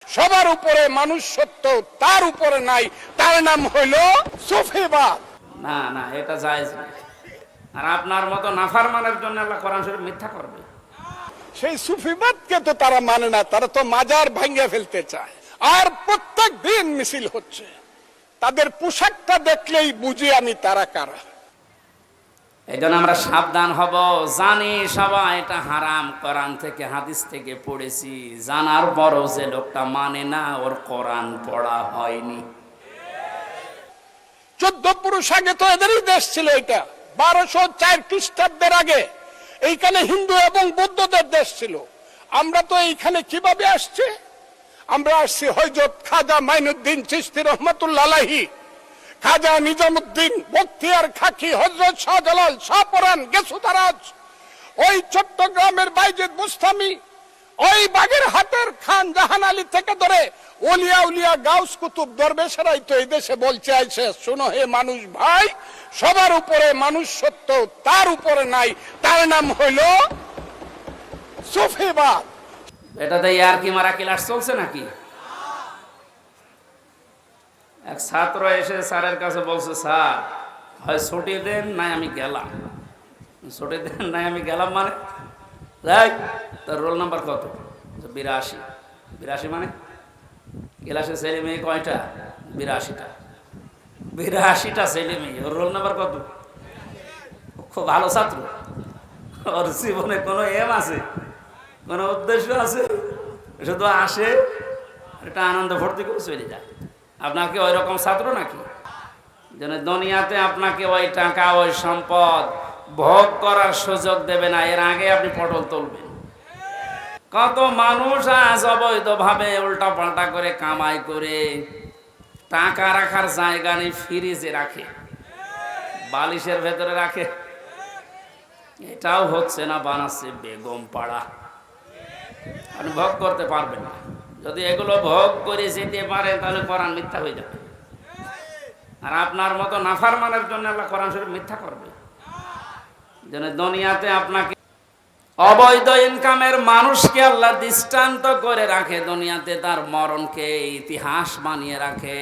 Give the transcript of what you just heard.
সবার উপরে মানুষ সত্য, তার উপরে নাই, তার নাম হইল সুফিবাদ। না না, এটা জায়েজ না। আর আপনার মতো নাফরমানের জন্য আল্লাহ কোরআন শরীফ মিথ্যা করবে? সেই সুফিবাদকে তো তারা মানে না, তারা তো মাজার ভাঙ্গা ফেলতে চায়। আর প্রত্যেক দিন মিছিল হচ্ছে, তাদের পোশাকটা দেখলেই বুঝি আমি তারা কারা। এই জন্য আমরা সাবধান হব। জানি সবাই এটা হারাম, কোরআন থেকে হাদিস থেকে পড়েছি, জানার পরও যে লোকটা মানে না, ওর কোরআন পড়া হয়নি। 14 পুরুষ আগে তো এদেরই দেশ ছিল। এটা 1204 খ্রিস্টাব্দের আগে এইখানে হিন্দু এবং বৌদ্ধদের দেশ ছিল। আমরা তো এইখানে কিভাবে আসছি? আমরা আসছি হযরত খাজা মাইনুদ্দিন চিশতি রহমাতুল্লাহ আলাইহি, খাজা নিজামুদ্দিন বখতিয়ার খাকি, হযরত শাহজালাল, শাহপরান, গেসুতারাজ, ওই চট্টগ্রামের বাইজিদ বুস্তামি, ওই বাগেরহাটের খান জাহান আলী থেকে ধরে ওলিয়া উলিয়া গাউস কুতুব দরবেশেরাই তো এই দেশে বলছে আইছে, শোনো হে মানুষ ভাই, সবার উপরে মানুষ সত্য, তার উপরে নাই, তার নাম হইল সুফিবাদ। এটাতে আর কি মারা ক্লাস চলছে নাকি? এক ছাত্র এসে স্যারের কাছে বলছে, স্যার হয় ছুটি দেন নাই আমি গেলাম। ছুটি দেন নাই আমি গেলাম মানে? তোর রোল নাম্বার কত? 82। 82 মানে ক্লাসে ছেলে মেয়ে কয়টা? 82টা। 82টা ছেলে মেয়ে, ওর রোল নাম্বার কত? খুব ভালো ছাত্র, ওর জীবনে কোনো এম আছে, কোনো উদ্দেশ্য আছে? শুধু আসে, একটা আনন্দ ভর্তি করে চলে যায়। আপনাকে ওই রকম ছাত্র নাকি? যেন দুনিয়াতে আপনাকে ওই টাকা ওই সম্পদ ভোগ করার সুযোগ দেবে না, এর আগে আপনি পটল তুলবেন। কত মানুষ আজ অবৈধভাবে উল্টা পাল্টা করে কামাই করে টাকা রাখার জায়গা নেই, ফ্রিজে রাখে, বালিশের ভেতরে রাখে। এটাও হচ্ছে না, বানাচ্ছে বেগম পাড়া। আপনি ভোগ করতে পারবেন না। যদি এগুলো ভোগ করে যেতে পারে তাহলে কোরআন মিথ্যা হয়ে যাবে। আর আপনার মতো নাফরমানের জন্য আল্লাহ কোরআন শরীফ মিথ্যা করবে। যেন দুনিয়াতে আপনাকে অবৈধ ইনকামের মানুষকে আল্লাহ দৃষ্টান্ত করে রাখে, দুনিয়াতে তার মরণকে ইতিহাস বানিয়ে রাখে।